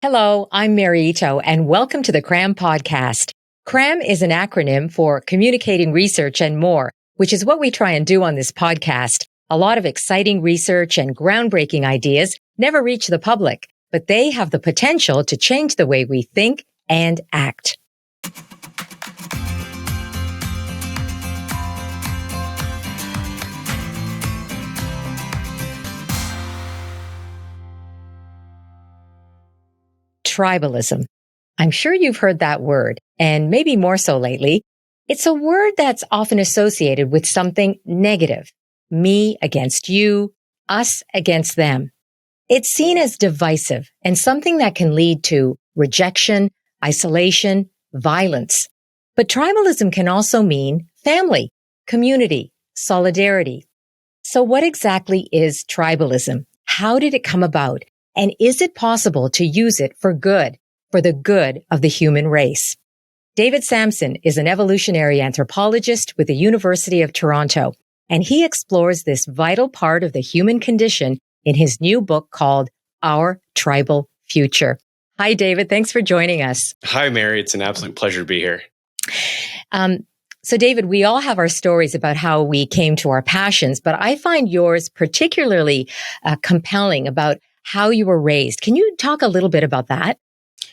Hello, I'm Mary Ito, and welcome to the CRAM podcast. CRAM is an acronym for Communicating Research and More, which is what we try and do on this podcast. A lot of exciting research and groundbreaking ideas never reach the public, but they have the potential to change the way we think and act. Tribalism. I'm sure you've heard that word, and maybe more so lately. It's a word that's often associated with something negative. Me against you, us against them. It's seen as divisive and something that can lead to rejection, isolation, violence. But tribalism can also mean family, community, solidarity. So what exactly is tribalism? How did it come about? And is it possible to use it for good, for the good of the human race? David Samson is an evolutionary anthropologist with the University of Toronto, and he explores this vital part of the human condition in his new book called Our Tribal Future. Hi, David. Thanks for joining us. Hi, Mary. It's an absolute pleasure to be here. So, David, we all have our stories about how we came to our passions, but I find yours particularly compelling about how you were raised. Can you talk a little bit about that?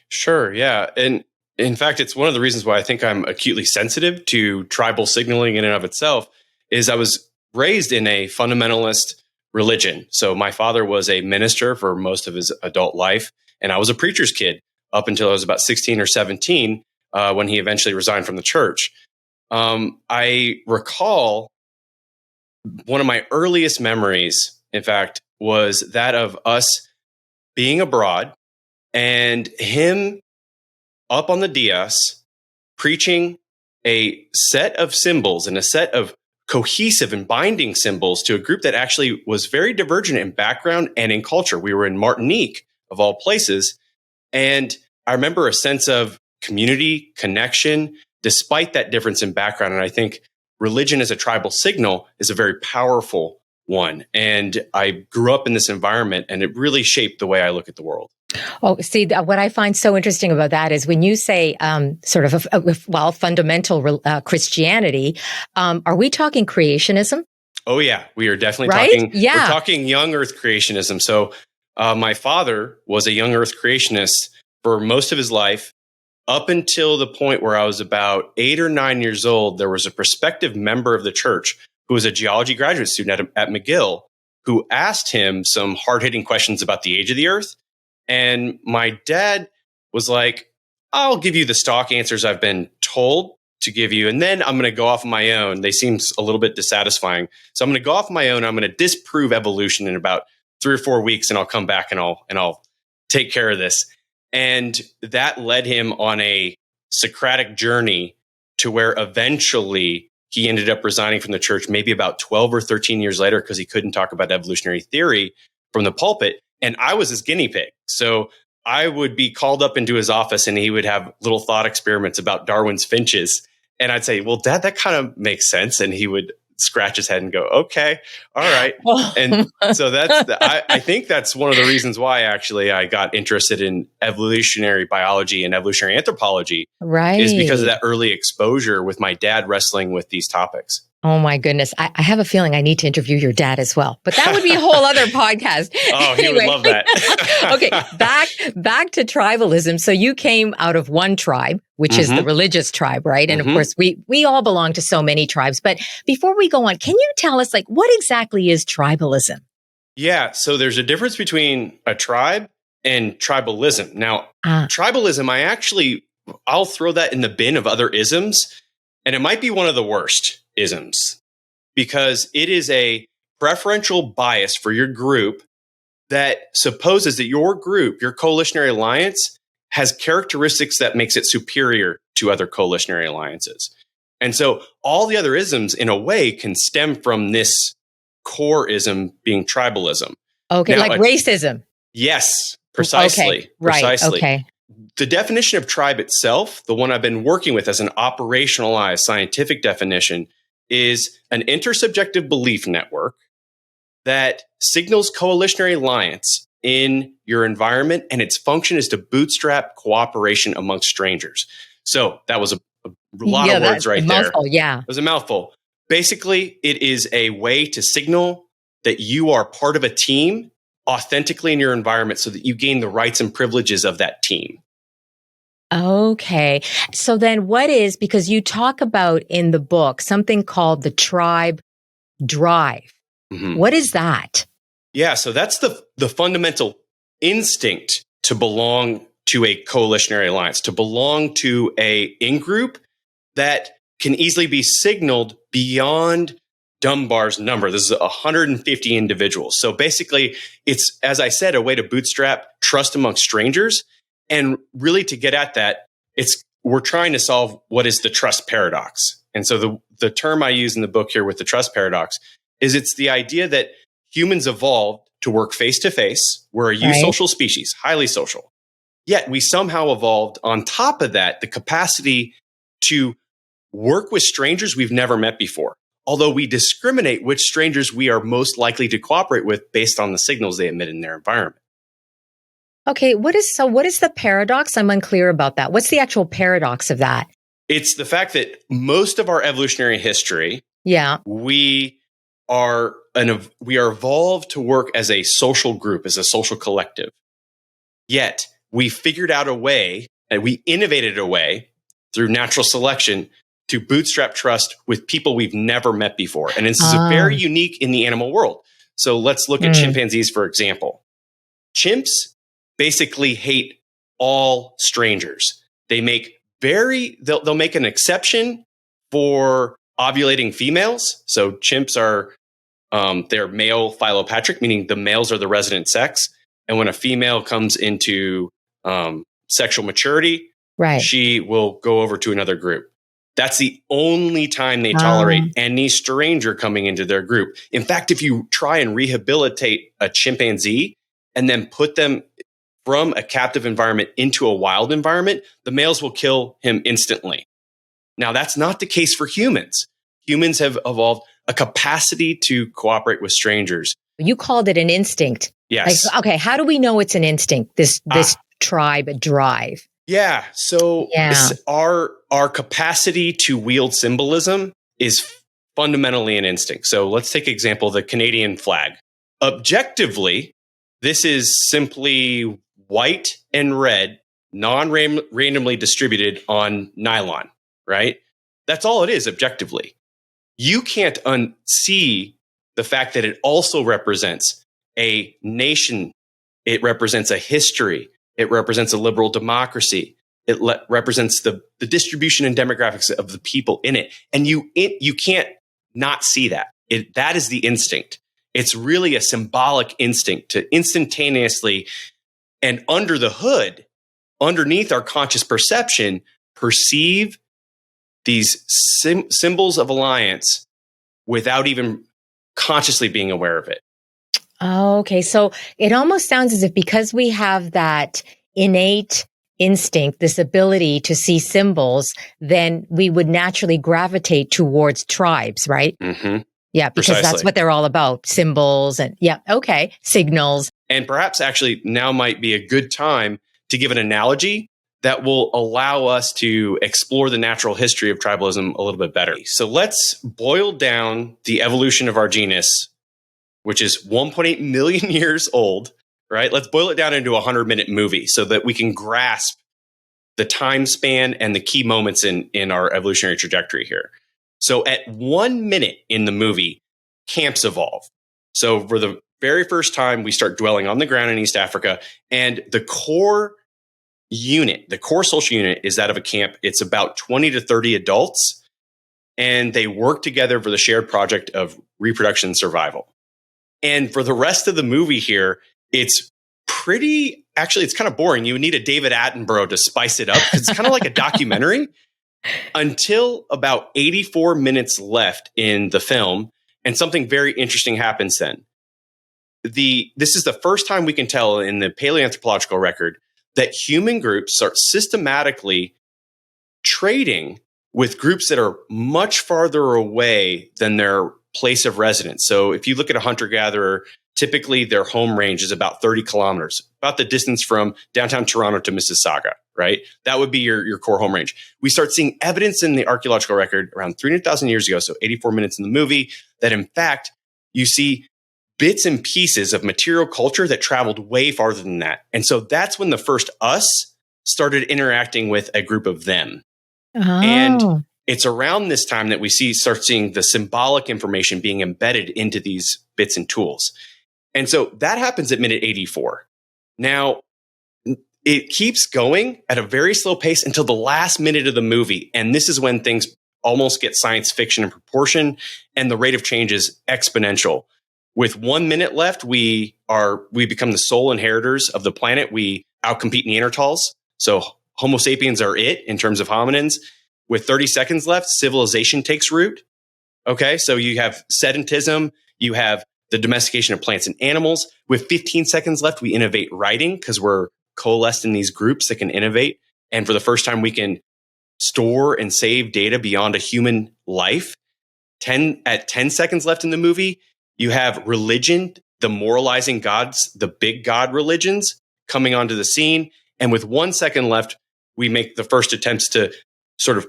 Sure, yeah. And in fact, it's one of the reasons why I think I'm acutely sensitive to tribal signaling in and of itself is I was raised in a fundamentalist religion. So my father was a minister for most of his adult life, and I was a preacher's kid up until I was about 16 or 17 when he eventually resigned from the church. I recall one of my earliest memories, in fact, was that of us being abroad and him up on the dais preaching a set of symbols and a set of cohesive and binding symbols to a group that actually was very divergent in background and in culture. We were in Martinique, of all places. And I remember a sense of community, connection, despite that difference in background. And I think religion as a tribal signal is a very powerful one. And I grew up in this environment, and it really shaped the way I look at the world. Oh, see, what I find so interesting about that is when you say fundamental Christianity, are we talking creationism? Oh, yeah. We are definitely right? talking. Yeah. We're talking young earth creationism. So my father was a young earth creationist for most of his life. Up until the point where I was about 8 or 9 years old, there was a prospective member of the church who was a geology graduate student at McGill who asked him some hard-hitting questions about the age of the earth. And my dad was like, I'll give you the stock answers I've been told to give you, and then I'm going to go off on my own. They seem a little bit dissatisfying. So I'm going to go off on my own. I'm going to disprove evolution in about 3 or 4 weeks, and I'll come back and I'll take care of this. And that led him on a Socratic journey to where eventually he ended up resigning from the church maybe about 12 or 13 years later because he couldn't talk about evolutionary theory from the pulpit. And I was his guinea pig. So I would be called up into his office and he would have little thought experiments about Darwin's finches. And I'd say, well, Dad, that kind of makes sense. And he would scratch his head and go, okay, all right. And so I think that's one of the reasons why actually I got interested in evolutionary biology and evolutionary anthropology. Right. Is because of that early exposure with my dad wrestling with these topics. Oh my goodness. I have a feeling I need to interview your dad as well, but that would be a whole other podcast. Oh, he would love that. Okay. Back to tribalism. So you came out of one tribe, which is the religious tribe, right? And of course we all belong to so many tribes, but before we go on, can you tell us what exactly is tribalism? Yeah. So there's a difference between a tribe and tribalism. Now, tribalism, I'll throw that in the bin of other isms, and it might be one of the worst isms because it is a preferential bias for your group that supposes that your group, your coalitionary alliance, has characteristics that makes it superior to other coalitionary alliances. And so all the other isms, in a way, can stem from this core ism being tribalism. Okay, now, like racism. Yes, precisely. Okay, right, precisely. Okay. The definition of tribe itself, the one I've been working with as an operationalized scientific definition, is an intersubjective belief network that signals coalitionary alliance in your environment, and its function is to bootstrap cooperation amongst strangers. So that was a lot of words That's a right there. mouthful. Yeah. It was a mouthful. Basically, it is a way to signal that you are part of a team authentically in your environment so that you gain the rights and privileges of that team. Okay. So then what is, because you talk about in the book something called the tribe drive. Mm-hmm. What is that? Yeah, so that's the fundamental instinct to belong to a coalitionary alliance, to belong to a in-group that can easily be signaled beyond Dunbar's number. This is 150 individuals. So basically, it's, as I said, a way to bootstrap trust amongst strangers. And really to get at that, we're trying to solve what is the trust paradox. And so the term I use in the book here with the trust paradox is it's the idea that humans evolved to work face to face. We're a eusocial species, highly social. Yet we somehow evolved on top of that, the capacity to work with strangers we've never met before. Although we discriminate which strangers we are most likely to cooperate with based on the signals they emit in their environment. Okay. What is the paradox? I'm unclear about that. What's the actual paradox of that? It's the fact that most of our evolutionary history, we are evolved to work as a social group, as a social collective. Yet we figured out a way, and we innovated a way through natural selection to bootstrap trust with people we've never met before. And this is very unique in the animal world. So let's look at chimpanzees, for example. Chimps basically hate all strangers. They'll make an exception for ovulating females. So chimps are, they're male philopatric, meaning the males are the resident sex. And when a female comes into sexual maturity, she will go over to another group. That's the only time they tolerate any stranger coming into their group. In fact, if you try and rehabilitate a chimpanzee and then put them from a captive environment into a wild environment, the males will kill him instantly. Now, that's not the case for humans. Humans have evolved a capacity to cooperate with strangers. You called it an instinct. Yes. Okay. How do we know it's an instinct, this tribe drive? Yeah. So our capacity to wield symbolism is fundamentally an instinct. So let's take example, the Canadian flag. Objectively, this is simply white and red, non-randomly distributed on nylon, right? That's all it is objectively. You can't unsee the fact that it also represents a nation. It represents a history. It represents a liberal democracy. It represents the distribution and demographics of the people in it. And you can't not see that. That is the instinct. It's really a symbolic instinct to instantaneously and under the hood, underneath our conscious perception, perceive these symbols of alliance without even consciously being aware of it. Okay. So it almost sounds as if because we have that innate instinct, this ability to see symbols, then we would naturally gravitate towards tribes, right? Mm-hmm. Yeah, because Precisely. That's what they're all about. Symbols and signals. And perhaps actually now might be a good time to give an analogy that will allow us to explore the natural history of tribalism a little bit better. So let's boil down the evolution of our genus, which is 1.8 million years old, right? Let's boil it down into a 100-minute movie so that we can grasp the time span and the key moments in our evolutionary trajectory here. So at 1 minute in the movie, camps evolve. So for the very first time, we start dwelling on the ground in East Africa, and the core social unit is that of a camp. It's about 20 to 30 adults, and they work together for the shared project of reproduction and survival. And for the rest of the movie here, it's kind of boring. You would need a David Attenborough to spice it up. It's kind of like a documentary until about 84 minutes left in the film. And something very interesting happens then. This is the first time we can tell in the paleoanthropological record that human groups start systematically trading with groups that are much farther away than their place of residence. So if you look at a hunter-gatherer typically their home range is about 30 kilometers, about the distance from downtown Toronto to Mississauga, right? That would be your core home range. We start seeing evidence in the archaeological record around 300,000 years ago, so 84 minutes in the movie, that in fact, you see bits and pieces of material culture that traveled way farther than that. And so that's when the first us started interacting with a group of them. And Oh. it's around this time that we start seeing the symbolic information being embedded into these bits and tools. And so that happens at minute 84. Now, it keeps going at a very slow pace until the last minute of the movie. And this is when things almost get science fiction in proportion, and the rate of change is exponential. With 1 minute left, we become the sole inheritors of the planet. We outcompete Neanderthals. So Homo sapiens are it in terms of hominins. With 30 seconds left, civilization takes root. Okay, so you have sedentism, you have the domestication of plants and animals. With 15 seconds left, we innovate writing because we're coalesced in these groups that can innovate. And for the first time, we can store and save data beyond a human life. At 10 seconds left in the movie, you have religion, the moralizing gods, the big god religions coming onto the scene. And with 1 second left, we make the first attempts to sort of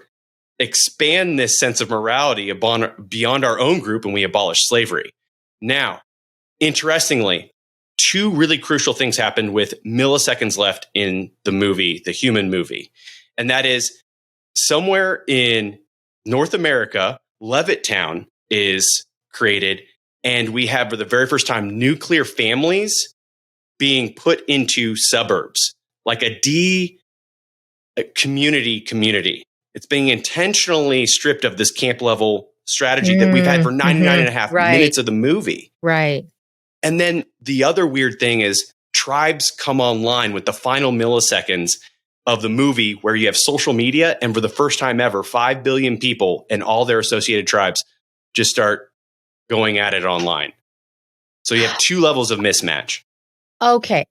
expand this sense of morality beyond our own group, and we abolish slavery. Now, interestingly, two really crucial things happened with milliseconds left in the movie, the human movie. And that is somewhere in North America, Levittown is created, and we have for the very first time nuclear families being put into suburbs, like a community. It's being intentionally stripped of this camp level strategy that we've had for 99 and a half minutes of the movie. Right. And then the other weird thing is tribes come online with the final milliseconds of the movie, where you have social media, and for the first time ever, 5 billion people and all their associated tribes just start going at it online. So you have two levels of mismatch. Okay.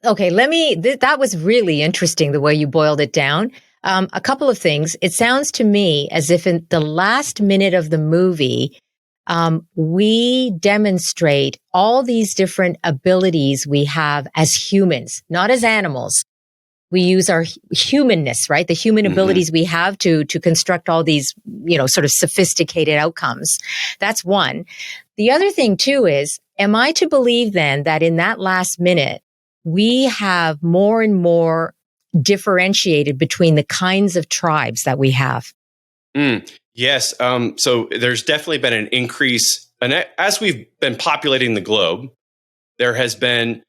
That was really interesting the way you boiled it down. A couple of things. It sounds to me as if in the last minute of the movie, we demonstrate all these different abilities we have as humans, not as animals. We use our humanness, right? The human abilities we have to construct all these, sort of sophisticated outcomes. That's one. The other thing too is, am I to believe then that in that last minute, we have more and more differentiated between the kinds of tribes that we have? Yes. So there's definitely been an increase. And as we've been populating the globe, there has been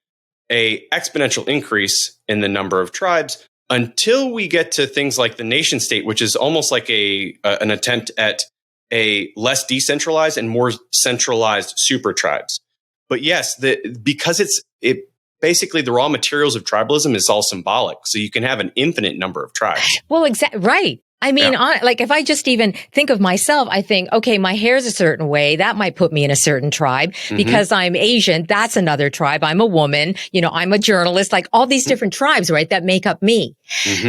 a exponential increase in the number of tribes until we get to things like the nation state, which is almost like an attempt at a less decentralized and more centralized super tribes. But yes, because it basically the raw materials of tribalism is all symbolic. So you can have an infinite number of tribes. Well, exactly. Right. I mean, if I just even think of myself, I think, okay, my hair's a certain way. That might put me in a certain tribe. Because I'm Asian, that's another tribe. I'm a woman, I'm a journalist, like all these different tribes, right, that make up me.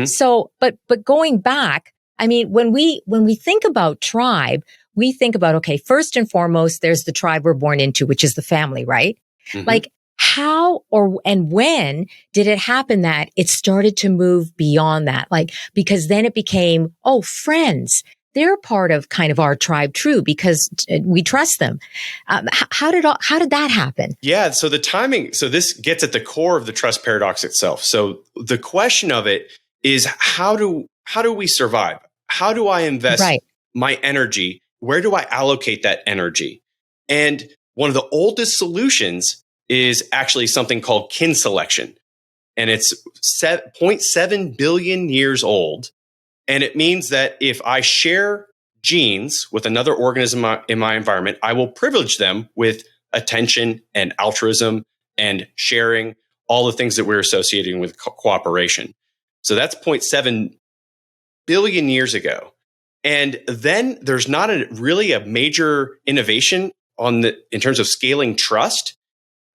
So, but going back, I mean, when we think about tribe, we think about, okay, first and foremost, there's the tribe we're born into, which is the family, right? Like, how and when did it happen that it started to move beyond that? Like, because then it became, friends. They're part of kind of our tribe, true, because we trust them. How did that happen? Yeah. So the timing, so this gets at the core of the trust paradox itself. So the question of it is, how do we survive? How do I invest my energy? Where do I allocate that energy? And one of the oldest solutions is actually something called kin selection. And it's 0.7 billion years old. And it means that if I share genes with another organism in my environment, I will privilege them with attention and altruism and sharing, all the things that we're associating with cooperation. So that's 0.7 billion years ago. And then there's not really a major innovation in terms of scaling trust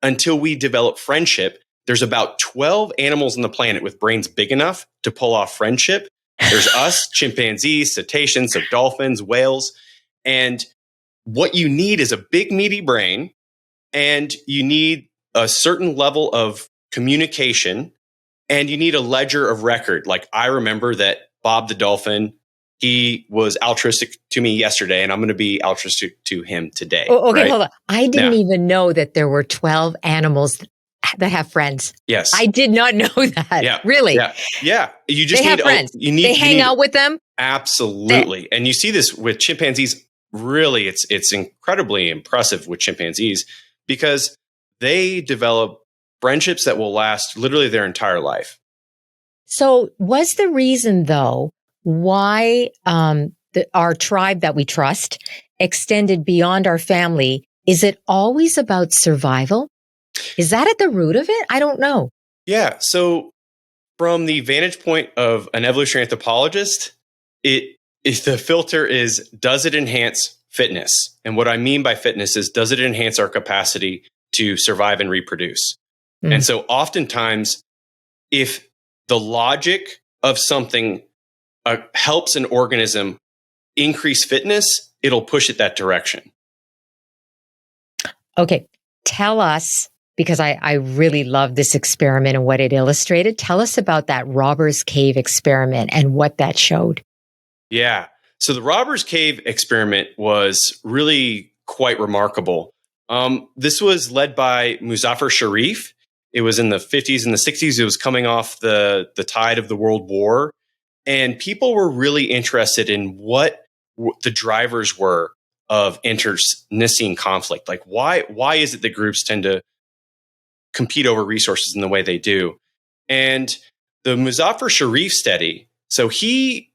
until we develop friendship. There's about 12 animals on the planet with brains big enough to pull off friendship. There's us, chimpanzees, cetaceans, so dolphins, whales. And what you need is a big, meaty brain and you need a certain level of communication, and you need a ledger of record. Like, I remember that Bob the dolphin, he was altruistic to me yesterday, and I'm going to be altruistic to him today. Oh, okay, right? hold on. I didn't even know that there were 12 animals that have friends. Yes. I did not know that. Yeah. Really? Yeah. You just they need have friends. They hang out with them. Absolutely. And you see this with chimpanzees. Really, it's incredibly impressive with chimpanzees because they develop friendships that will last literally their entire life. So was the reason, though, why our tribe that we trust extended beyond our family, is it always about survival? Is that at the root of it? I don't know. Yeah. So from the vantage point of an evolutionary anthropologist, if the filter is, does it enhance fitness? And what I mean by fitness is, does it enhance our capacity to survive and reproduce? And so oftentimes, if the logic of something helps an organism increase fitness, it'll push it that direction. Okay. Tell us, because I really love this experiment and what it illustrated. Tell us about that Robbers Cave experiment and what that showed. Yeah. So the Robbers Cave experiment was really quite remarkable. This was led by Muzaffar Sharif. It was in the 50s and the 60s. It was coming off the tide of the World War. And people were really interested in what the drivers were of internecine conflict. Like, why is it that groups tend to compete over resources in the way they do? And the Muzaffar Sharif study, so he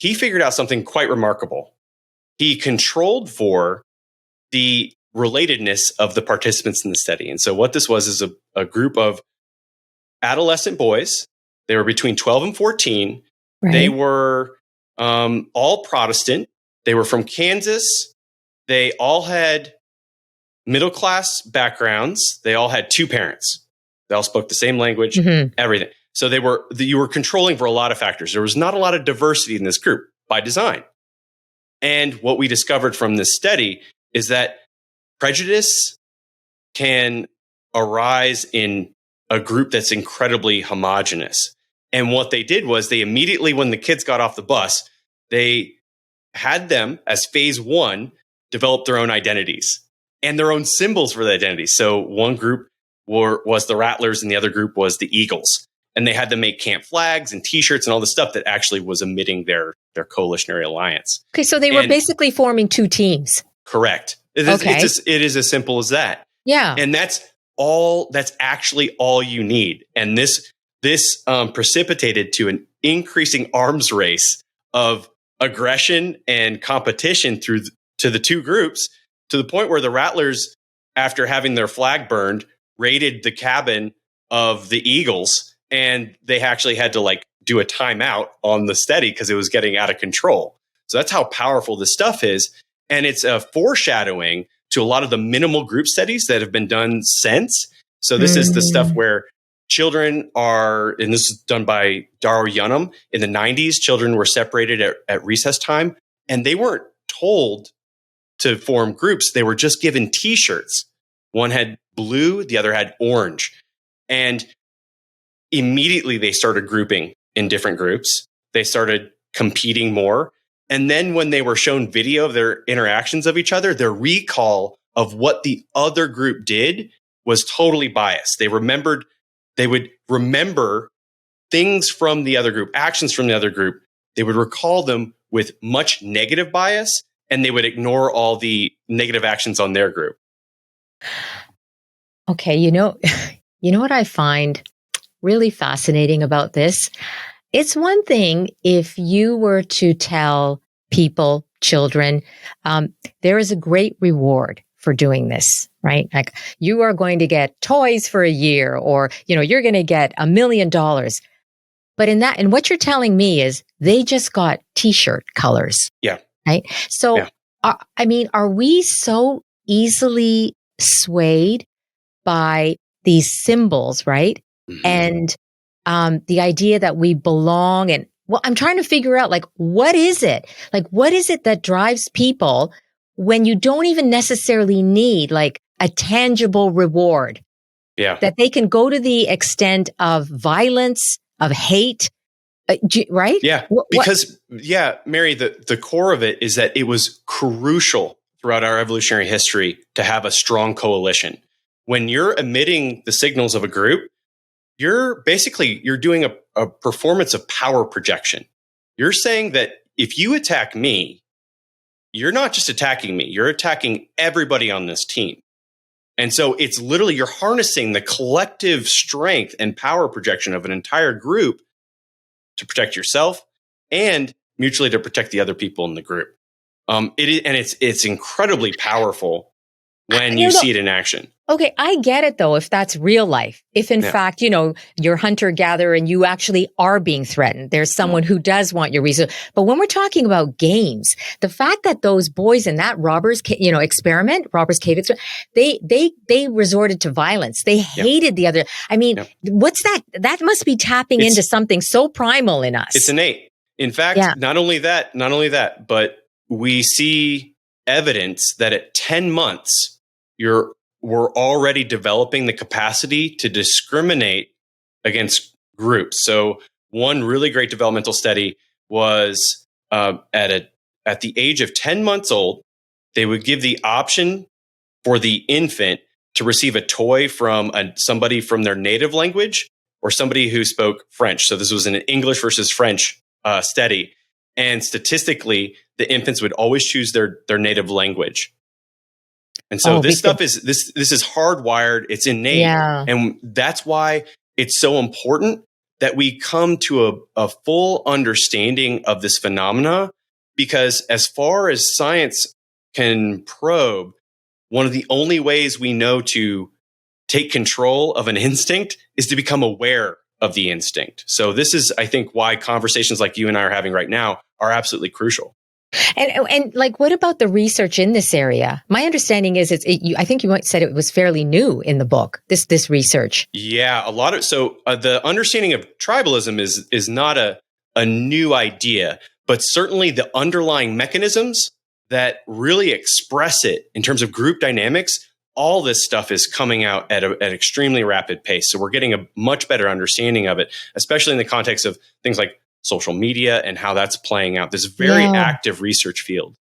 figured out something quite remarkable. He controlled for the relatedness of the participants in the study. And so what this was is a group of adolescent boys. They were between 12 and 14. Right. They were all Protestant. They were from Kansas. They all had middle-class backgrounds. They all had two parents. They all spoke the same language, everything. So you were controlling for a lot of factors. There was not a lot of diversity in this group by design. And what we discovered from this study is that prejudice can arise in a group that's incredibly homogenous. And what they did was they immediately, when the kids got off the bus, they had them, as phase one, develop their own identities and their own symbols for the identities. So one group was the Rattlers and the other group was the Eagles. And they had to make camp flags and T-shirts and all the stuff that actually was emitting their coalitionary alliance. Okay, so they were basically forming two teams. Correct. It is as simple as that. Yeah. And that's actually all you need. And this precipitated to an increasing arms race of aggression and competition to the two groups, to the point where the Rattlers, after having their flag burned, raided the cabin of the Eagles. And they actually had to do a timeout on the study because it was getting out of control. So that's how powerful this stuff is. And it's a foreshadowing to a lot of the minimal group studies that have been done since. So this is the stuff where children are, and this is done by Darrell Yunham, in the 90s, children were separated at recess time, and they weren't told to form groups. They were just given T-shirts. One had blue, the other had orange. And immediately they started grouping in different groups. They started competing more. And then when they were shown video of their interactions of each other, their recall of what the other group did was totally biased. They would remember things from the other group, actions from the other group. They would recall them with much negative bias, and they would ignore all the negative actions on their group. Okay, you know what I find really fascinating about this? It's one thing if you were to tell people, children, there is a great reward for doing this, right? Like, you are going to get toys for a year, or, you're going to get $1 million. But and what you're telling me is they just got T-shirt colors. Yeah. Right. So, yeah. Are we so easily swayed by these symbols, right? And the idea that we belong, and I'm trying to figure out, what is it? What is it that drives people when you don't even necessarily need a tangible reward, Yeah. that they can go to the extent of violence, of hate, right? Yeah. Because, Mary, the core of it is that it was crucial throughout our evolutionary history to have a strong coalition. When you're emitting the signals of a group, you're doing a performance of power projection. You're saying that if you attack me, you're not just attacking me, you're attacking everybody on this team. And so it's literally, you're harnessing the collective strength and power projection of an entire group to protect yourself and mutually to protect the other people in the group. It's incredibly powerful when you see it in action. Okay, I get it though, if that's real life. If in fact, you're hunter-gatherer and you actually are being threatened, there's someone who does want your resource. But when we're talking about games, the fact that those boys in that robbers cave experiment, they resorted to violence. They hated the other. I mean, what's that? That must be tapping into something so primal in us. It's innate. In fact, not only that, but we see evidence that at 10 months, we're already developing the capacity to discriminate against groups. So one really great developmental study was at the age of 10 months old, they would give the option for the infant to receive a toy from somebody from their native language or somebody who spoke French. So this was an English versus French study. And statistically, the infants would always choose their native language. And so this is hardwired, it's innate. Yeah. And that's why it's so important that we come to a full understanding of this phenomena, because as far as science can probe, one of the only ways we know to take control of an instinct is to become aware of the instinct. So this is, I think, why conversations like you and I are having right now are absolutely crucial. And like, what about the research in this area? My understanding is I think you said it was fairly new in the book, this research. Yeah, the understanding of tribalism is not a new idea, but certainly the underlying mechanisms that really express it in terms of group dynamics, all this stuff is coming out at an extremely rapid pace. So we're getting a much better understanding of it, especially in the context of things like social media and how that's playing out, this very active research field.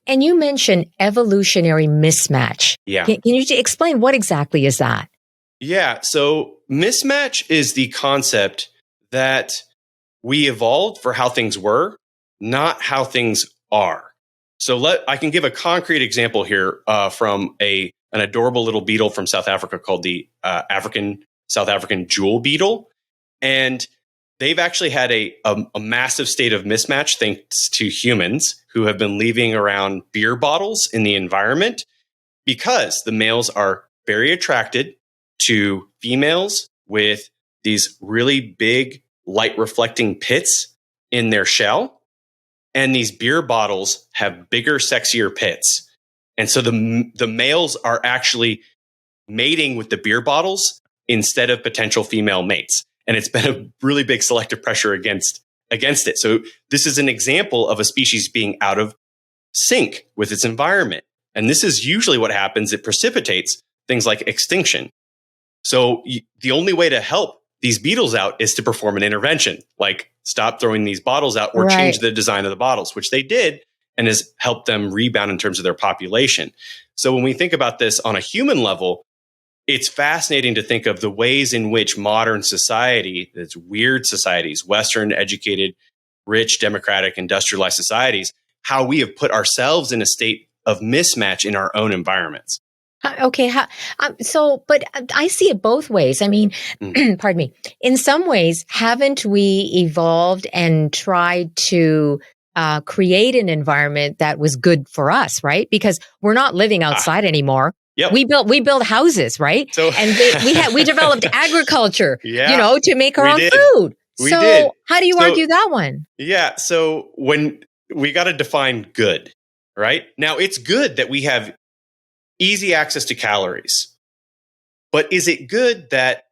And you mentioned evolutionary mismatch. Yeah. Can you explain what exactly is that? Yeah. So mismatch is the concept that we evolved for how things were, not how things are. So I can give a concrete example here from an adorable little beetle from South Africa called the South African jewel beetle. And they've actually had a massive state of mismatch thanks to humans who have been leaving around beer bottles in the environment, because the males are very attracted to females with these really big light reflecting pits in their shell. And these beer bottles have bigger, sexier pits. And so the males are actually mating with the beer bottles instead of potential female mates. And it's been a really big selective pressure against it. So this is an example of a species being out of sync with its environment. And this is usually what happens. It precipitates things like extinction. So the only way to help these beetles out is to perform an intervention, like stop throwing these bottles out or change the design of the bottles, which they did, and has helped them rebound in terms of their population. So when we think about this on a human level, it's fascinating to think of the ways in which modern society, that's weird societies, Western, educated, rich, democratic, industrialized societies, how we have put ourselves in a state of mismatch in our own environments. Okay. But I see it both ways. I mean, pardon me. In some ways, haven't we evolved and tried to create an environment that was good for us, right? Because we're not living outside anymore. Yep. We build houses, right? So, and we developed agriculture, to make our own food. How do you argue that one? Yeah. So when we got to define good, right? Now, it's good that we have easy access to calories, but is it good that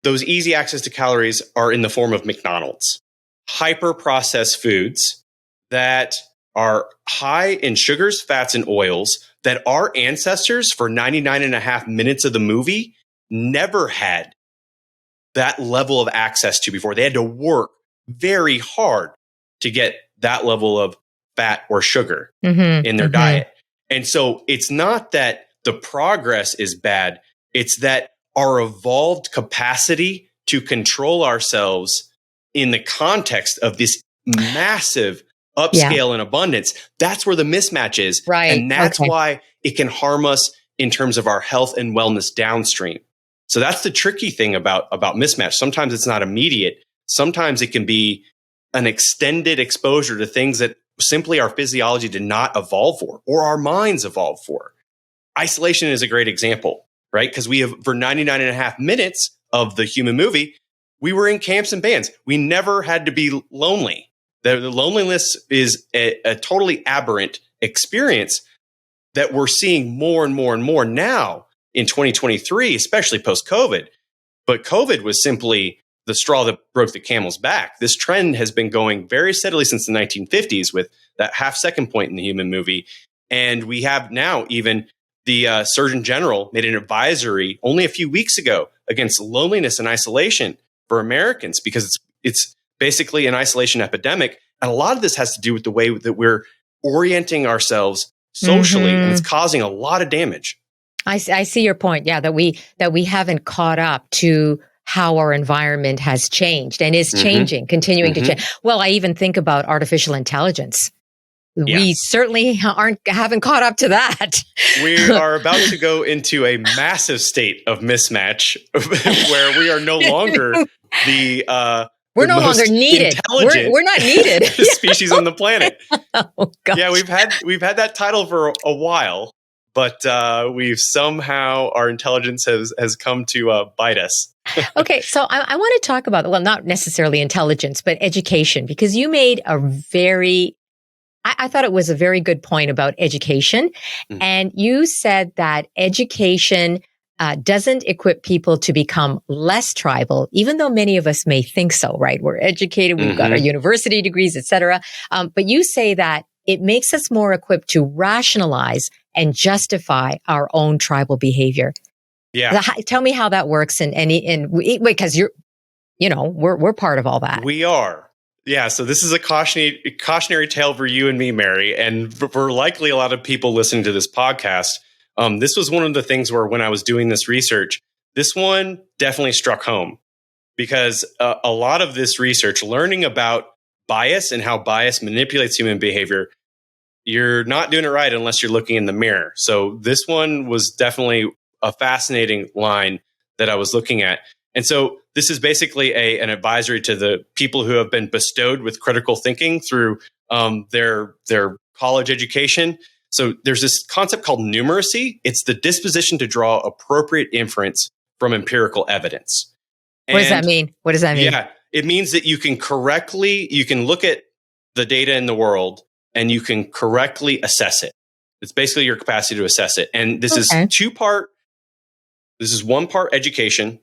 those easy access to calories are in the form of McDonald's, hyper processed foods that are high in sugars, fats, and oils that our ancestors for 99 and a half minutes of the movie never had that level of access to before. They had to work very hard to get that level of fat or sugar in their diet. And so it's not that the progress is bad. It's that our evolved capacity to control ourselves in the context of this massive upscale and abundance, that's where the mismatch is. Right. And that's why it can harm us in terms of our health and wellness downstream. So that's the tricky thing about mismatch. Sometimes it's not immediate. Sometimes it can be an extended exposure to things that simply our physiology did not evolve for, or our minds evolved for. Isolation is a great example, right? Because we have, for 99 and a half minutes of the human movie, we were in camps and bands. We never had to be lonely. The loneliness is a totally aberrant experience that we're seeing more and more and more now in 2023, especially post-COVID. But COVID was simply the straw that broke the camel's back. This trend has been going very steadily since the 1950s with that half-second point in the human movie. And we have now even the Surgeon General made an advisory only a few weeks ago against loneliness and isolation for Americans because it's basically an isolation epidemic. And a lot of this has to do with the way that we're orienting ourselves socially, and it's causing a lot of damage. I see your point. Yeah, that we haven't caught up to how our environment has changed and is changing, continuing to change. Well, I even think about artificial intelligence. Yeah. We certainly haven't caught up to that. We are about to go into a massive state of mismatch where we are no longer we're no longer needed. We're not needed. Species on the planet. Oh, gosh. Yeah, we've had that title for a while, but we've somehow our intelligence has come to bite us. Okay, so I want to talk about, well, not necessarily intelligence, but education, because you made a very I thought it was a very good point about education. And you said that education doesn't equip people to become less tribal, even though many of us may think so, right? We're educated, we've got our university degrees, et cetera. But you say that it makes us more equipped to rationalize and justify our own tribal behavior. Yeah. Tell me how that works. And because we're part of all that. We are. Yeah, so this is a cautionary tale for you and me, Mary, and for likely a lot of people listening to this podcast. This was one of the things where when I was doing this research, this one definitely struck home because a lot of this research, learning about bias and how bias manipulates human behavior, you're not doing it right unless you're looking in the mirror. So this one was definitely a fascinating line that I was looking at. And so this is basically an advisory to the people who have been bestowed with critical thinking through their college education. So there's this concept called numeracy. It's the disposition to draw appropriate inference from empirical evidence. What does that mean? Yeah, it means that you can look at the data in the world and you can correctly assess it. It's basically your capacity to assess it. And this is one part education.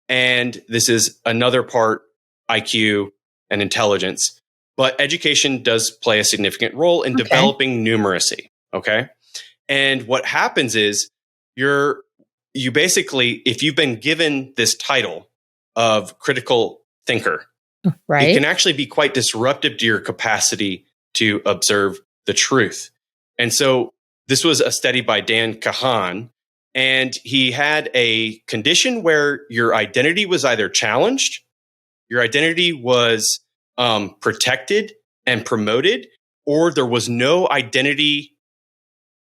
And this is another part IQ and intelligence. But education does play a significant role in developing numeracy. Okay. And what happens is you basically, if you've been given this title of critical thinker, right, it can actually be quite disruptive to your capacity to observe the truth. And so this was a study by Dan Kahan. And he had a condition where your identity was either challenged, your identity was protected and promoted, or there was no identity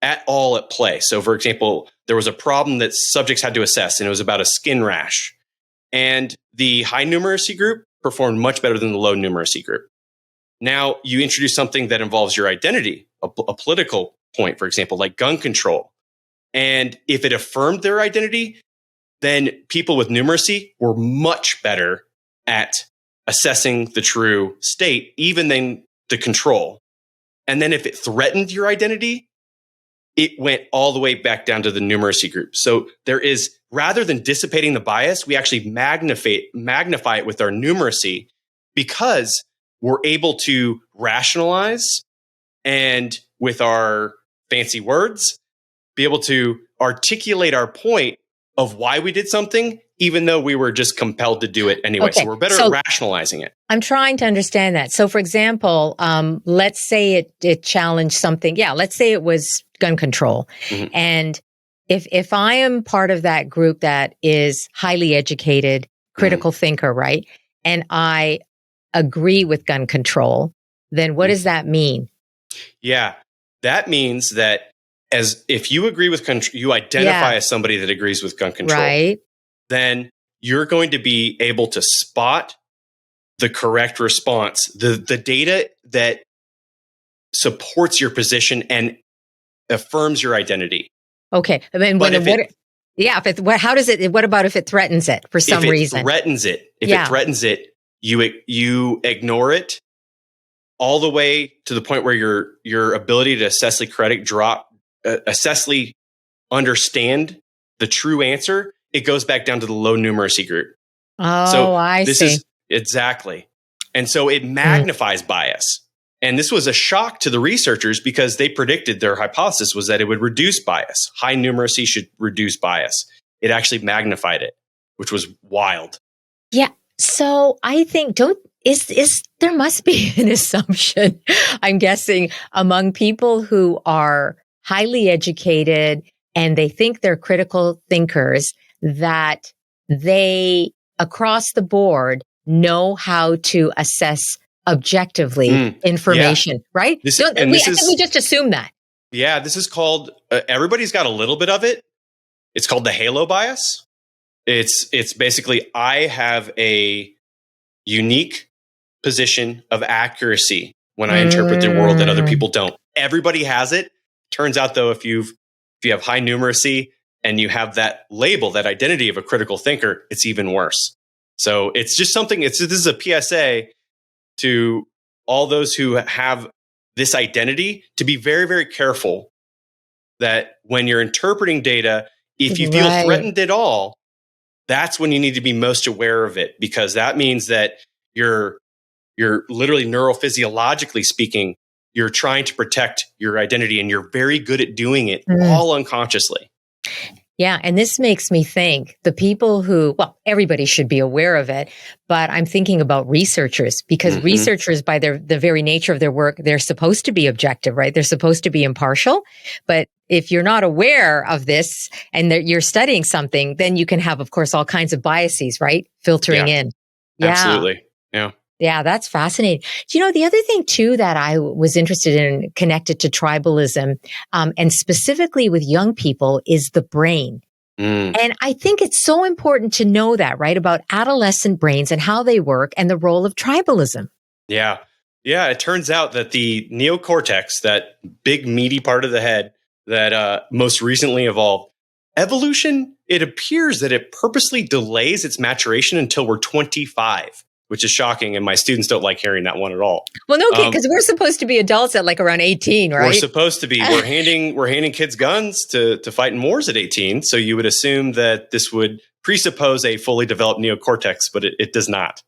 at all at play. So, for example, there was a problem that subjects had to assess, and it was about a skin rash. And the high numeracy group performed much better than the low numeracy group. Now, you introduce something that involves your identity, a political point, for example, like gun control. And if it affirmed their identity, then people with numeracy were much better at assessing the true state, even than the control. And then if it threatened your identity, it went all the way back down to the numeracy group. So there is, rather than dissipating the bias, we actually magnify it with our numeracy because we're able to rationalize and with our fancy words, be able to articulate our point of why we did something, even though we were just compelled to do it anyway. Okay. So we're better at rationalizing it. I'm trying to understand that. So, for example, let's say it challenged something. Yeah, let's say it was gun control. Mhm. And if I am part of that group that is highly educated, critical thinker, right? And I agree with gun control, then what does that mean? Yeah, that means that as if you agree with you identify as somebody that agrees with gun control, Right. then you're going to be able to spot the correct response, the data that supports your position and affirms your identity. Okay. I mean, But if it how does it, what about if it threatens it for some reason? If it threatens it, you ignore it all the way to the point where your ability to assessly understand the true answer, it goes back down to the low numeracy group. Oh, So I this see. is exactly. And so it magnifies bias. And this was a shock to the researchers because they predicted their hypothesis was that it would reduce bias. High numeracy should reduce bias. It actually magnified it, which was wild. Yeah. So I think there must be an assumption, I'm guessing, among people who are highly educated and they think they're critical thinkers that they across the board know how to assess objectively information, right? I think we just assume that. Yeah, this is called, everybody's got a little bit of it. It's called the halo bias. It's basically, I have a unique position of accuracy when I interpret the world that other people don't. Everybody has it. Turns out though, if you have high numeracy and you have that label, that identity of a critical thinker, it's even worse. So it's just something, this is a PSA to all those who have this identity to be very, very careful that when you're interpreting data, if you feel threatened at all, that's when you need to be most aware of it, because that means that you're literally neurophysiologically speaking, you're trying to protect your identity and you're very good at doing it all unconsciously. Yeah. And this makes me think the people well, everybody should be aware of it, but I'm thinking about researchers because researchers, by the very nature of their work, they're supposed to be objective, right? They're supposed to be impartial. But if you're not aware of this and you're studying something, then you can have, of course, all kinds of biases, right? Filtering in. Yeah. Absolutely. Yeah. Yeah, that's fascinating. Do you know, the other thing too that I was interested in connected to tribalism, and specifically with young people is the brain. And I think it's so important to know that, right? About adolescent brains and how they work and the role of tribalism. Yeah. Yeah. It turns out that the neocortex, that big meaty part of the head that most recently evolved, evolution, it appears that it purposely delays its maturation until we're 25. Which is shocking, and my students don't like hearing that one at all. Well, no, because we're supposed to be adults at like around 18, right? We're supposed to be. We're handing kids guns to fight in wars at 18. So you would assume that this would presuppose a fully developed neocortex, but it does not.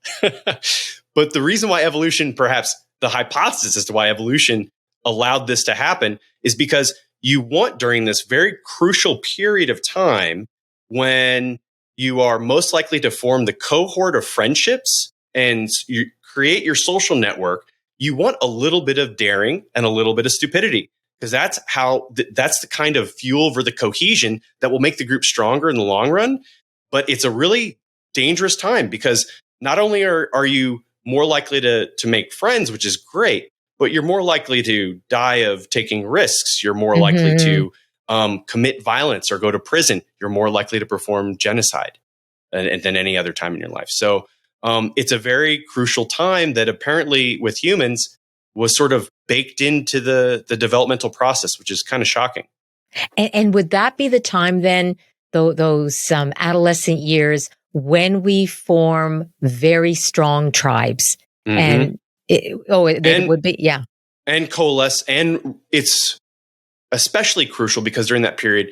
But the reason why evolution, perhaps the hypothesis as to why evolution allowed this to happen, is because you want, during this very crucial period of time when you are most likely to form the cohort of friendships and you create your social network, you want a little bit of daring and a little bit of stupidity, because that's that's the kind of fuel for the cohesion that will make the group stronger in the long run. But it's a really dangerous time because not only are you more likely to make friends, which is great, but you're more likely to die of taking risks. You're more likely to commit violence or go to prison. You're more likely to perform genocide than any other time in your life. So it's a very crucial time that apparently with humans was sort of baked into the developmental process, which is kind of shocking. And would that be the time then, those adolescent years, when we form very strong tribes? And it would be, yeah. And coalesce. And it's especially crucial because during that period,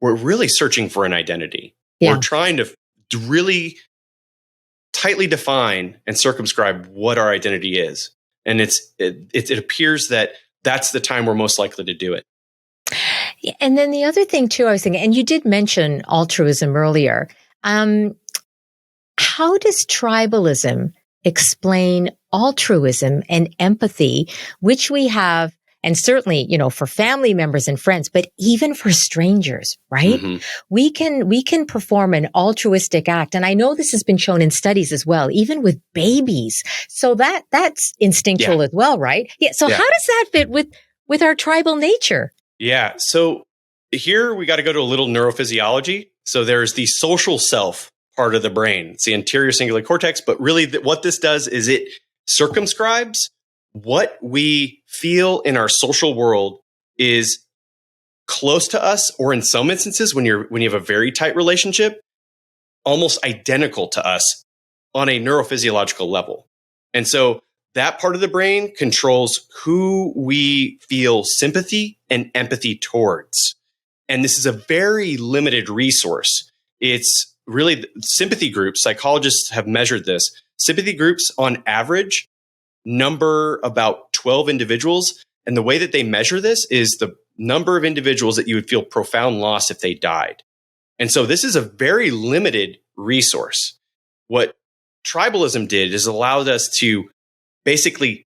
we're really searching for an identity. Yeah. We're trying to really tightly define and circumscribe what our identity is. And it appears that that's the time we're most likely to do it. And then the other thing too, I was thinking, and you did mention altruism earlier. How does tribalism explain altruism and empathy, which we have, and certainly, for family members and friends, but even for strangers, right? Mm-hmm. We can perform an altruistic act. And I know this has been shown in studies as well, even with babies. So that's instinctual as well, right? Yeah. So how does that fit with our tribal nature? Yeah. So here we got to go to a little neurophysiology. So there's the social self part of the brain. It's the anterior cingulate cortex. But really what this does is it circumscribes what we feel in our social world is close to us, or in some instances, when you have a very tight relationship, almost identical to us on a neurophysiological level. And so that part of the brain controls who we feel sympathy and empathy towards. And this is a very limited resource. It's really sympathy groups. Psychologists have measured this. Sympathy groups on average number about 12 individuals. And the way that they measure this is the number of individuals that you would feel profound loss if they died. And so this is a very limited resource. What tribalism did is allowed us to basically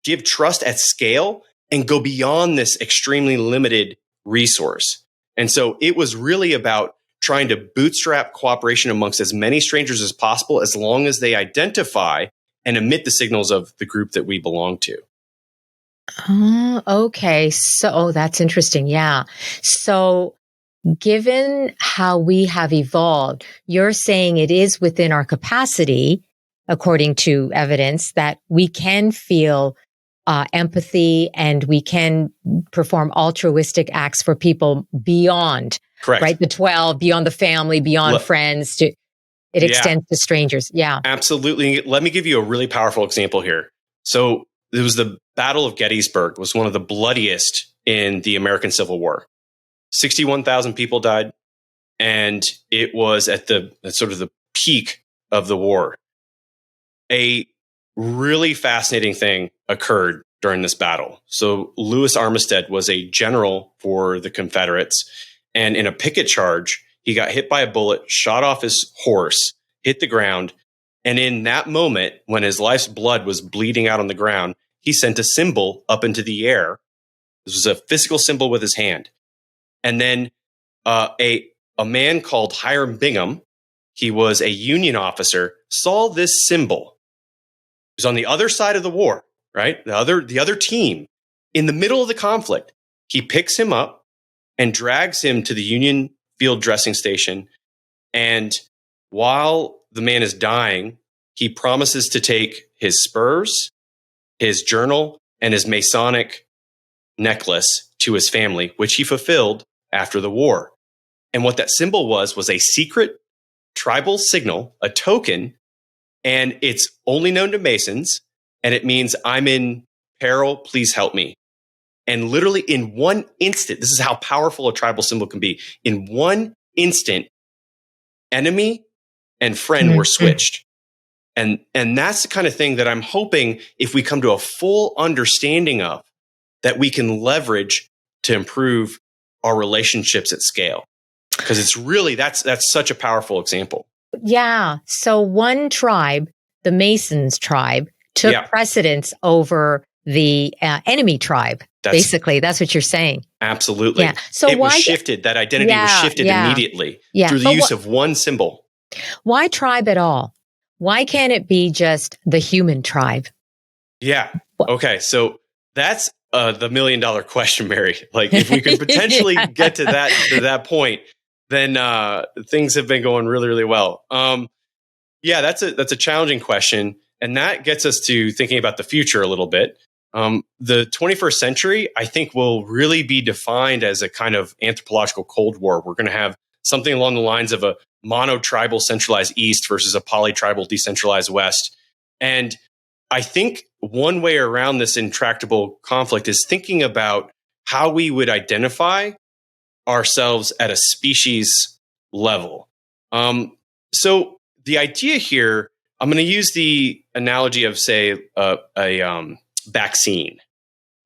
give trust at scale and go beyond this extremely limited resource. And so it was really about trying to bootstrap cooperation amongst as many strangers as possible, as long as they identify and emit the signals of the group that we belong to. Oh, okay. So, that's interesting. Yeah. So, given how we have evolved, you're saying it is within our capacity, according to evidence, that we can feel empathy and we can perform altruistic acts for people beyond, Correct. right? The 12, beyond the family, beyond friends. It extends to strangers. Yeah. Absolutely. Let me give you a really powerful example here. So it was the Battle of Gettysburg, was one of the bloodiest in the American Civil War. 61,000 people died, and it was at sort of the peak of the war. A really fascinating thing occurred during this battle. So Louis Armistead was a general for the Confederates, and in a picket charge, he got hit by a bullet, shot off his horse, hit the ground, and in that moment, when his life's blood was bleeding out on the ground, he sent a symbol up into the air. This was a physical symbol with his hand. And then a man called Hiram Bingham, he was a Union officer, saw this symbol. He was on the other side of the war, right? The other team. In the middle of the conflict, he picks him up and drags him to the Union field dressing station. And while the man is dying, he promises to take his spurs, his journal, and his Masonic necklace to his family, which he fulfilled after the war. And what that symbol was a secret tribal signal, a token, and it's only known to Masons, and it means I'm in peril, please help me. And literally in one instant, this is how powerful a tribal symbol can be. In one instant, enemy and friend were switched. And that's the kind of thing that I'm hoping, if we come to a full understanding of, that we can leverage to improve our relationships at scale. Because it's really, that's such a powerful example. Yeah. So one tribe, the Masons tribe, took precedence over the enemy tribe. Basically, that's what you're saying. Absolutely. Yeah. So it was shifted. That identity was shifted immediately through the use of one symbol. Why tribe at all? Why can't it be just the human tribe? Yeah. Okay. So that's the $1 million question, Mary. Like, if we could potentially get to that point, then things have been going really, really well. That's a challenging question, and that gets us to thinking about the future a little bit. The 21st century, I think, will really be defined as a kind of anthropological Cold War. We're going to have something along the lines of a mono-tribal centralized East versus a poly-tribal decentralized West. And I think one way around this intractable conflict is thinking about how we would identify ourselves at a species level. So the idea here, I'm going to use the analogy of, say, a vaccine.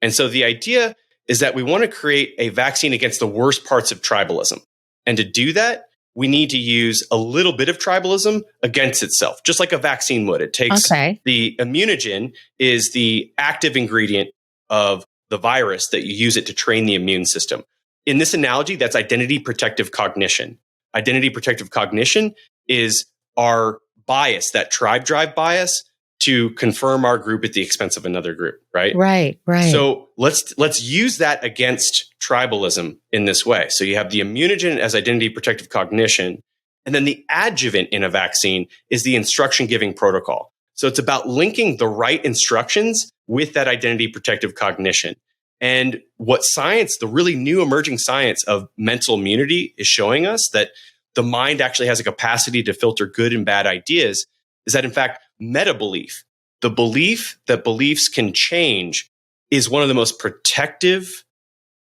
And so the idea is that we want to create a vaccine against the worst parts of tribalism. And to do that, we need to use a little bit of tribalism against itself, just like a vaccine would. It takes the immunogen is the active ingredient of the virus that you use it to train the immune system. In this analogy, that's identity protective cognition. Identity protective cognition is our bias, that tribe drive bias, to confirm our group at the expense of another group, right? Right. So let's use that against tribalism in this way. So you have the immunogen as identity protective cognition, and then the adjuvant in a vaccine is the instruction giving protocol. So it's about linking the right instructions with that identity protective cognition. And what science, the really new emerging science of mental immunity, is showing us that the mind actually has a capacity to filter good and bad ideas, is that in fact, meta-belief, the belief that beliefs can change, is one of the most protective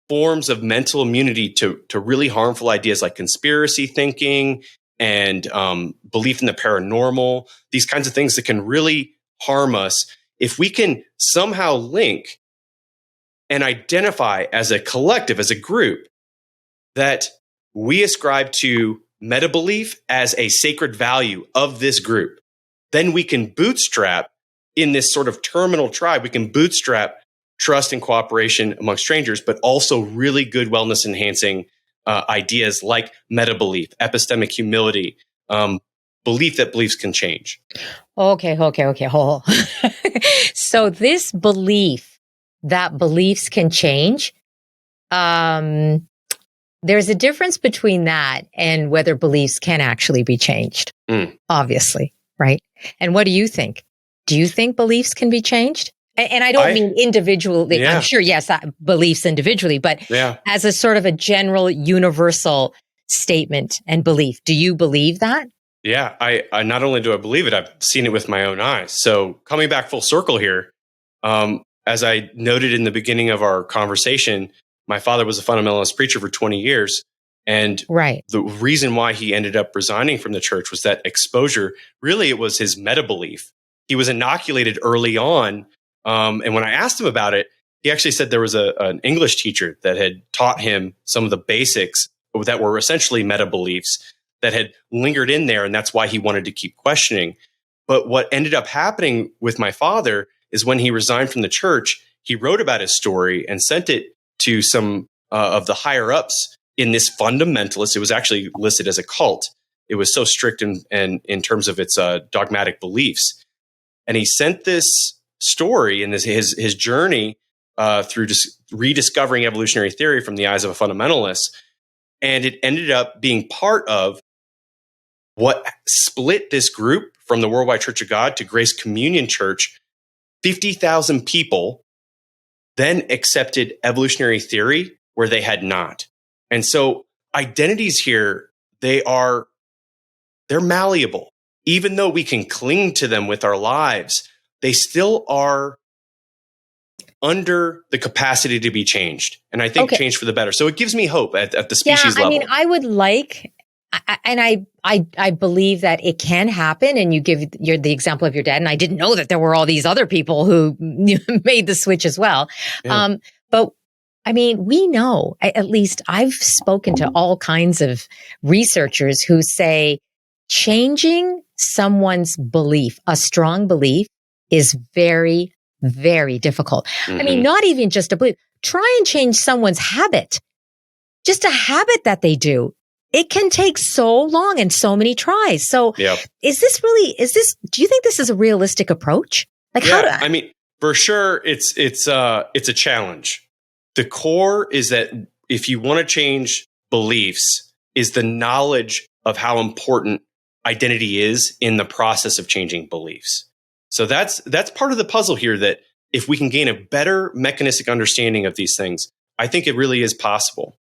forms of mental immunity to really harmful ideas like conspiracy thinking and belief in the paranormal, these kinds of things that can really harm us. If we can somehow link and identify as a collective, as a group, that we ascribe to meta belief as a sacred value of this group, then we can bootstrap in this sort of terminal tribe. We can bootstrap trust and cooperation among strangers, but also really good wellness enhancing ideas like meta belief, epistemic humility, belief that beliefs can change. Okay. So this belief that beliefs can change, there's a difference between that and whether beliefs can actually be changed, obviously, right? And what do you think? Do you think beliefs can be changed? And I don't mean individually. Yeah. I'm sure, yes, beliefs individually, but as a sort of a general universal statement and belief. Do you believe that? Yeah, I not only do I believe it, I've seen it with my own eyes. So coming back full circle here, as I noted in the beginning of our conversation, my father was a fundamentalist preacher for 20 years. And the reason why he ended up resigning from the church was that exposure. Really, it was his meta belief. He was inoculated early on. And when I asked him about it, he actually said there was an English teacher that had taught him some of the basics that were essentially meta beliefs that had lingered in there. And that's why he wanted to keep questioning. But what ended up happening with my father is when he resigned from the church, he wrote about his story and sent it to some of the higher ups in this fundamentalist. It was actually listed as a cult. It was so strict in terms of its dogmatic beliefs. And he sent this story and his journey through just rediscovering evolutionary theory from the eyes of a fundamentalist. And it ended up being part of what split this group from the Worldwide Church of God to Grace Communion Church. 50,000 people then accepted evolutionary theory where they had not. And so identities here, they're malleable. Even though we can cling to them with our lives, they still are under the capacity to be changed. And I think changed for the better. So it gives me hope at the species level. I mean, I would like, and I believe that it can happen. And you give the example of your dad. And I didn't know that there were all these other people who made the switch as well. Yeah. But I mean, we know, at least I've spoken to all kinds of researchers who say changing someone's belief, a strong belief, is very, very difficult. Mm-hmm. I mean, not even just a belief. Try and change someone's habit, just a habit that they do. It can take so long and so many tries. So do you think this is a realistic approach? Like, I mean, for sure, it's a challenge. The core is that if you want to change beliefs, is the knowledge of how important identity is in the process of changing beliefs. So that's part of the puzzle here, that if we can gain a better mechanistic understanding of these things, I think it really is possible.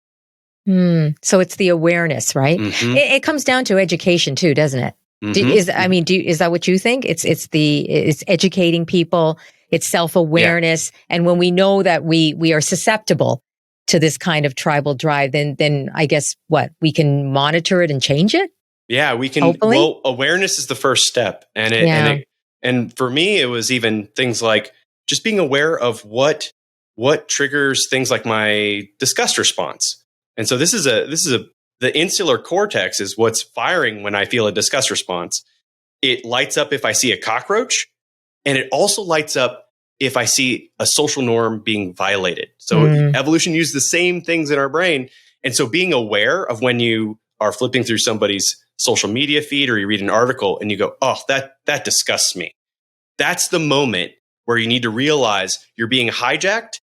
So it's the awareness, right? Mm-hmm. It comes down to education too, doesn't it? Mm-hmm. Is that what you think? It's educating people, it's self-awareness. Yeah. And when we know that we are susceptible to this kind of tribal drive, then I guess we can monitor it and change it? Yeah, we can. Hopefully? Well, awareness is the first step. And for me, it was even things like just being aware of what what triggers things like my disgust response. And so the insular cortex is what's firing when I feel a disgust response. It lights up if I see a cockroach, and it also lights up if I see a social norm being violated. So evolution used the same things in our brain. And so being aware of when you are flipping through somebody's social media feed or you read an article and you go, oh, that disgusts me. That's the moment where you need to realize you're being hijacked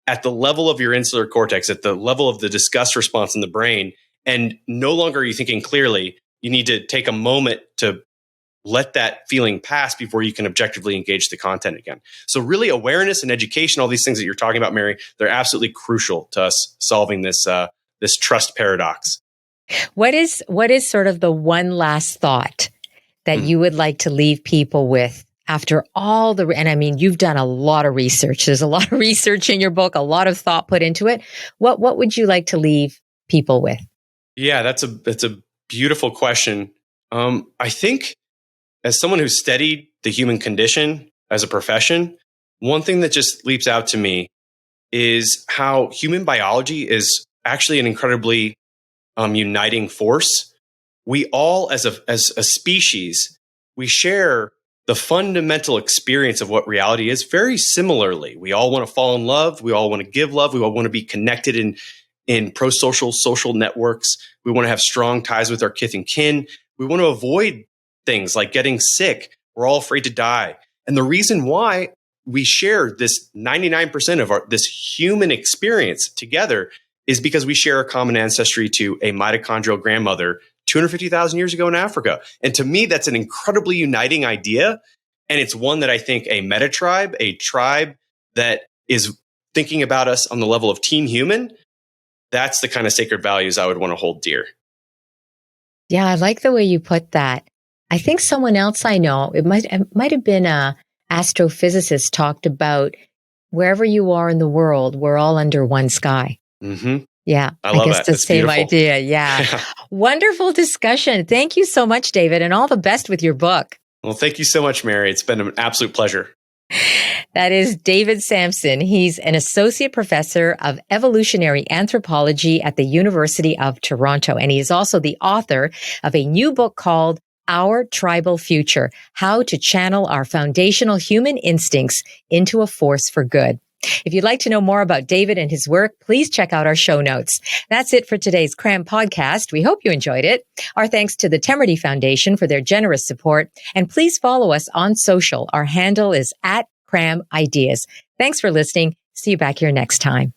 at the level of your insular cortex, at the level of the disgust response in the brain. And no longer are you thinking clearly. You need to take a moment to let that feeling pass before you can objectively engage the content again. So really awareness and education, all these things that you're talking about, Mary, they're absolutely crucial to us solving this trust paradox. What is sort of the one last thought that you would like to leave people with after all and I mean, you've done a lot of research. There's a lot of research in your book, a lot of thought put into it. What would you like to leave people with? Yeah, that's a beautiful question. I think as someone who's studied the human condition as a profession, one thing that just leaps out to me is how human biology is actually an incredibly uniting force. We all, as a species, we share the fundamental experience of what reality is very similarly. We all want to fall in love. We all want to give love. We all want to be connected in pro-social social networks. We want to have strong ties with our kith and kin. We want to avoid things like getting sick. We're all afraid to die. And the reason why we share this 99% of this human experience together is because we share a common ancestry to a mitochondrial grandmother 250,000 years ago in Africa. And to me, that's an incredibly uniting idea. And it's one that I think a meta-tribe, a tribe that is thinking about us on the level of team human, that's the kind of sacred values I would want to hold dear. Yeah, I like the way you put that. I think someone else I know, it might have been a astrophysicist, talked about wherever you are in the world, we're all under one sky. Mm-hmm. Yeah, I love guess that. the That's same beautiful. idea. Yeah. Wonderful discussion. Thank you so much, David, and all the best with your book. Well, thank you so much, Mary. It's been an absolute pleasure. That is David Samson. He's an associate professor of evolutionary anthropology at the University of Toronto. And he is also the author of a new book called Our Tribal Future: How to Channel Our Foundational Human Instincts into a Force for Good. If you'd like to know more about David and his work, please check out our show notes. That's it for today's Cram podcast. We hope you enjoyed it. Our thanks to the Temerty Foundation for their generous support. And please follow us on social. Our handle is @CramIdeas. Thanks for listening. See you back here next time.